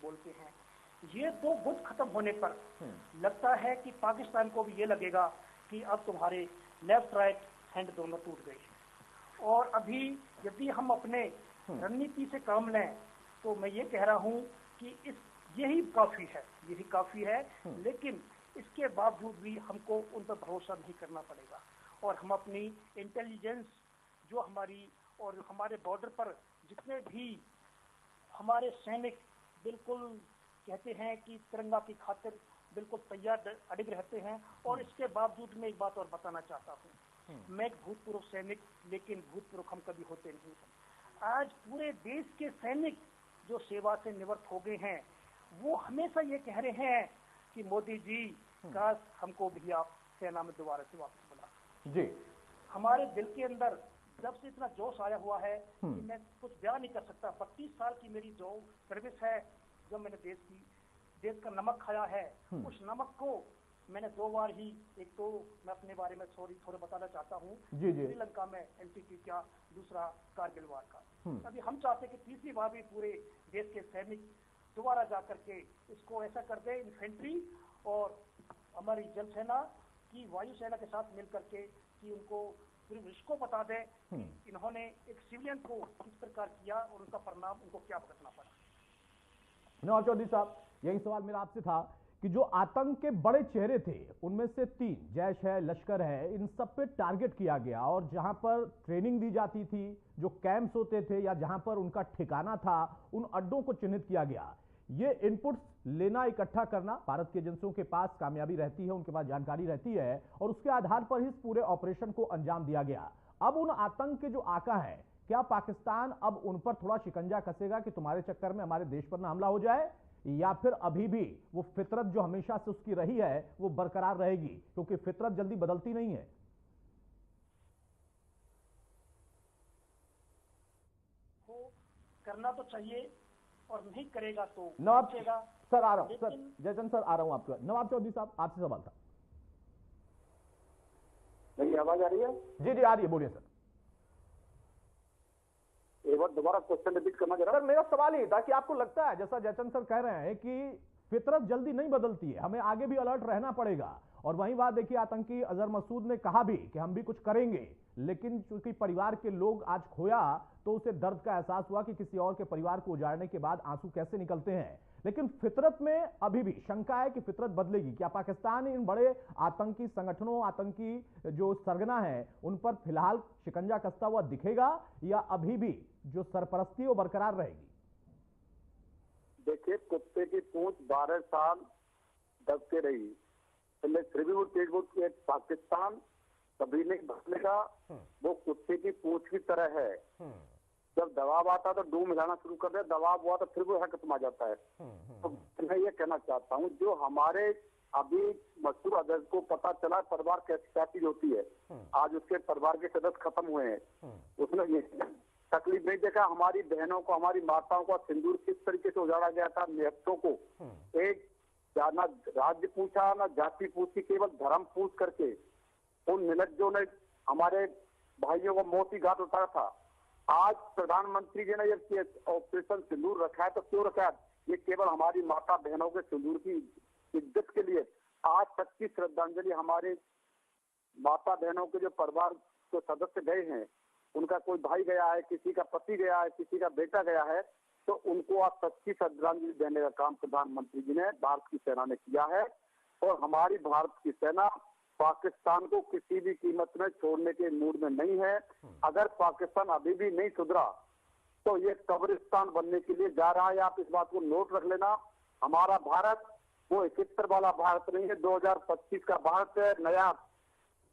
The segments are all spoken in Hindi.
बोलते हैं। ये दो गुट खत्म होने पर लगता है कि पाकिस्तान को भी ये लगेगा कि अब तुम्हारे लेफ्ट राइट हैंड दोनों टूट गए हैं। और अभी यदि हम अपने रणनीति से काम लें तो मैं ये कह रहा हूँ कि यही काफी है, लेकिन इसके बावजूद भी हमको उन पर भरोसा नहीं करना पड़ेगा और हम अपनी इंटेलिजेंस जो हमारी और हमारे बॉर्डर पर जितने भी हमारे सैनिक बिल्कुल कहते हैं कि तिरंगा की खातिर बिल्कुल तैयार अड़िग रहते हैं। और इसके बावजूद मैं एक बात और बताना चाहता हूँ, मैं एक भूतपूर्व सैनिक, लेकिन भूतपूर्व हम कभी होते नहीं हैं। आज पूरे देश के सैनिक जो सेवा से निवृत्त हो गए हैं वो हमेशा ये कह रहे हैं कि मोदी जी काश हमको भी आप सेना में दोबारा से वापस बुला जी। हमारे दिल के अंदर जब से इतना जोश आया हुआ है कि मैं कुछ बयान नहीं कर सकता। 25 साल की मेरी जो सर्विस है, जो मैंने देश का नमक खाया है, उस नमक को मैंने 2 बार ही, एक तो मैं अपने बारे में थोड़ा बताना चाहता हूँ, श्रीलंका में एनटीपी का, दूसरा कारगिल वार का। अभी हम चाहते कि तीसरी बार भी पूरे देश के सैनिक दोबारा जाकर के इसको ऐसा कर दे, इन्फेंट्री और हमारी जल सेना की वायुसेना के साथ मिल करके कि उनको फिर इसको बता दें कि इन्होंने एक सिविलियन को किस प्रकार किया और उनका परिणाम उनको क्या भुगतना पड़ा। नवाब चौधरी साहब, यही सवाल मेरा आपसे था कि जो आतंक के बड़े चेहरे थे उनमें से 3 जैश है, लश्कर है, इन सब पे टारगेट किया गया और जहां पर ट्रेनिंग दी जाती थी, जो कैंप्स होते थे या जहां पर उनका ठिकाना था, उन अड्डों को चिन्हित किया गया। ये इनपुट्स लेना, इकट्ठा करना भारत की एजेंसियों के पास कामयाबी रहती है, उनके पास जानकारी रहती है और उसके आधार पर ही इस पूरे ऑपरेशन को अंजाम दिया गया। अब उन आतंक के जो आका है, क्या पाकिस्तान अब उन पर थोड़ा शिकंजा कसेगा कि तुम्हारे चक्कर में हमारे देश पर ना हमला हो जाए, या फिर अभी भी वो फितरत जो हमेशा से उसकी रही है वो बरकरार रहेगी, क्योंकि फितरत जल्दी बदलती नहीं है? वो करना तो चाहिए और नहीं करेगा तो नवाब सर आ रहा हूं, सर जयचंद सर आ रहा हूं आपके पास। नवाब चौधरी साहब, आपसे सवाल था। मेरी आवाज आ रही है? जी जी आ रही है, बोलिए सर। एक बार दोबारा क्वेश्चन रिपीट करना जरा। सर मेरा सवाल ही था कि आपको लगता है, जैसा जयचंद सर कह रहे हैं कि फितरत जल्दी नहीं बदलती है, हमें आगे भी अलर्ट रहना पड़ेगा, और वहीं बात देखिए आतंकी अजहर मसूद ने कहा भी कि हम भी कुछ करेंगे, लेकिन चूंकि परिवार के लोग आज खोया तो उसे दर्द का एहसास हुआ कि किसी और के परिवार को उजाड़ने के बाद आंसू कैसे निकलते हैं। लेकिन फितरत में अभी भी शंका है कि फितरत बदलेगी। क्या पाकिस्तान इन बड़े आतंकी संगठनों, आतंकी जो सरगना है, उन पर फिलहाल शिकंजा कसता हुआ दिखेगा या अभी भी जो सरपरस्ती वो बरकरार रहेगी? देखिए, कुत्ते की पूंछ 12 साल दबके रही, फिर भी वो तेजबुत के पाकिस्तान कभी नहीं बदलेगा। वो कुत्ते की पूंछ की तरह है, जब दबाव आता तो डूम हिलाना शुरू कर दे, दबाव हुआ तो फिर वो खत्म आ जाता है। तो मैं ये कहना चाहता हूँ, जो हमारे अभी मसूद अजहर को पता चला परिवार क्या चीज होती है, आज उसके परिवार के सदस्य खत्म हुए हैं, उसने ये तकलीफ नहीं देखा। हमारी बहनों को, हमारी माताओं को सिंदूर किस तरीके से उजाड़ा गया था, निहत्तों को एक ना राज्य पूछा ना जाति पूछी, केवल धर्म पूछ करके उन निर्लज्जों ने हमारे भाइयों को मौत की घाट उतारा था। आज प्रधानमंत्री जी ने ये ऑपरेशन सिंदूर रखा है, तो क्यों रखा है? ये केवल हमारी माता बहनों के सिंदूर की इज्जत के लिए। आज सच्ची श्रद्धांजलि हमारे माता बहनों के जो परिवार के सदस्य गए हैं, उनका कोई भाई गया है, किसी का पति गया है, किसी का बेटा गया है, तो उनको आज सच्ची श्रद्धांजलि देने का काम प्रधानमंत्री जी ने, भारत की सेना ने किया है। और हमारी भारत की सेना पाकिस्तान को किसी भी कीमत में छोड़ने के मूड में नहीं है। अगर पाकिस्तान अभी भी नहीं सुधरा तो ये कब्रिस्तान बनने के लिए जा रहा है। आप इस बात को नोट रख लेना। हमारा भारत वो 71 वाला भारत नहीं है, 2025 का भारत है, नया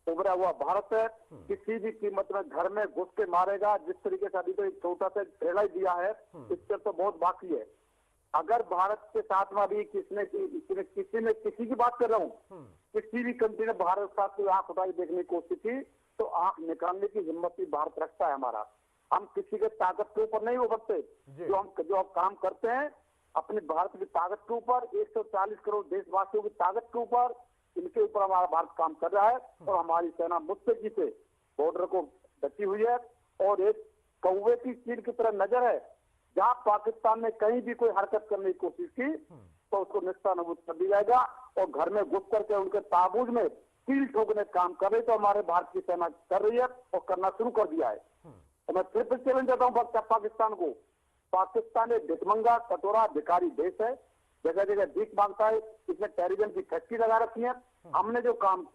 उभरा हुआ भारत है। किसी भी कीमत में घर में घुस के मारेगा। जिस तरीके से अभी तो एक छोटा सा ट्रेलर ही दिया है, इस पर तो बहुत बाकी है। अगर भारत के साथ में अभी किसी की बात कर रहा हूँ, किसी भी कंट्री ने भारत के साथ आंख उठाई देखने की कोशिश की तो आंख निकालने की हिम्मत भी भारत रखता है हमारा। हम किसी के ताकत के ऊपर नहीं उभरते। जो हम काम करते हैं अपने भारत की ताकत के ऊपर, 140 करोड़ देशवासियों की ताकत के ऊपर, इनके ऊपर हमारा भारत काम कर रहा है। और हमारी सेना मुस्तैदी से बॉर्डर को ढकी हुई है और एक कौवे की चील की तरह नजर है। जहां पाकिस्तान ने कहीं भी कोई हरकत करने की कोशिश की तो उसको निस्तानाबूद कर दिया जाएगा, और घर में घुस करके उनके ताबूज में कील ठोकने का काम कर रही तो हमारे भारतीय सेना कर रही है और करना शुरू कर दिया है। तो मैं फिर चैलेंज देता हूँ पाकिस्तान को। पाकिस्तान एक भिखमंगा कटोरा भिखारी देश है, जगह जगह भीख मांगता है, इसमें टेररिज्म की फैक्ट्री लगा रखी है। हमने जो काम